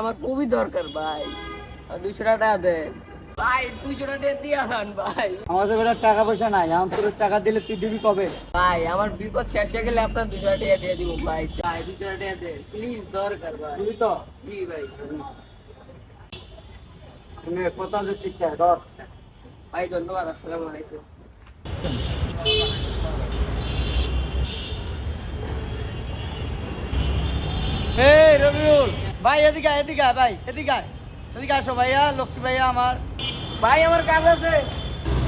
আমার খুবই দরকার ভাই। 200 টাকা দেন ভাই, 200 টাকা দিয়ে আন ভাই। আমাদের বেটা টাকা পয়সা নাই, এখন তোর টাকা দিলে তুই দিবি কবে? ভাই আমার বিপদ শেষ হয়ে গেলে আপনার 200 টাকা দিয়ে দিব ভাই। ভাই 200 টাকা দেন প্লিজ, দরকার ভাই। দিবি তো? জি ভাই। তুমি কথা যে ঠিক আছে ধর। ভাই ধন্যবাদ, আসসালামু আলাইকুম। এই রবিউল ভাই, এদিকে আয়, এদিকে আয় ভাই, এদিকে আয়, এদিকে আসো ভাইয়া, লক্ষ্মী ভাইয়া আমার। ভাই আমার কাজ আছে।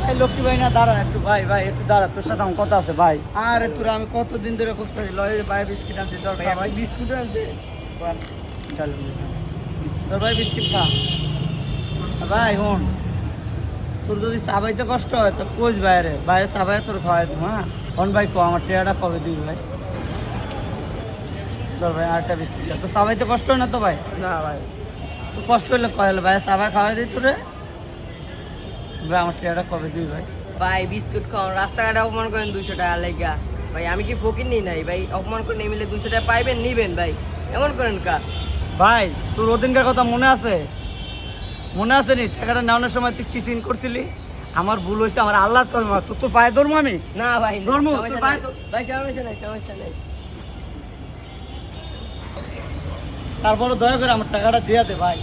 এই লক্ষ্মী ভাই না, দাঁড়া একটু ভাই, ভাই একটু দাঁড়া, তোর সাথে আমার কথা আছে ভাই। আরে তোর আমি কতদিন ধরে খোঁজ করি, লয় ভাই বিস্কিট আনছি, তোর ভাই ভাই আপনি বিস্কুট আছে? তোর ভাই বিস্কিট খা ভাই। হন তোর যদি চাবাইতে কষ্ট হয় তো কোচ বাইরে বাইরে চাবাই তোর খাওয়াই দেবো। হ্যাঁ হন ভাই, কো আমার টেয়াটা কবে দিবি ভাই? তোর ভাই আরেকটা বিস্কিট তো চাবাইতে কষ্ট হয় না তো ভাই? না ভাই। তো কষ্ট হলে কয় হলো ভাই, চাবাই খাওয়াই দিই তোরে ভাই, আমার টেয়াটা কবে দিবি ভাই? ভাই বিস্কুট খাওয়ান, রাস্তাঘাটে অপমান করেন 200 টাকা লেগা ভাই। আমি কি ফকির নি নাই ভাই? অপমান করে নিয়ে মিলে 200 টাকা পাইবেন, নিবেন ভাই। এমন করেন কা? ভাই তোর ওদিনকার কথা মনে আছে? মনে আছে নি টাকাটা নেওয়ানোর সময় তুই কি চিন করছিলি? আমার ভুল হয়েছে, আমার আল্লাহ তোর তোর পায়ে ধরবো আমি। না ভাই, ধর্ম, সমস্যা তোর নাই। ভাই তো- ভাই সমস্যা নাই, সমস্যা নাই। তারপরে দয়া করে আমার টাকাটা দিয়ে দে ভাই।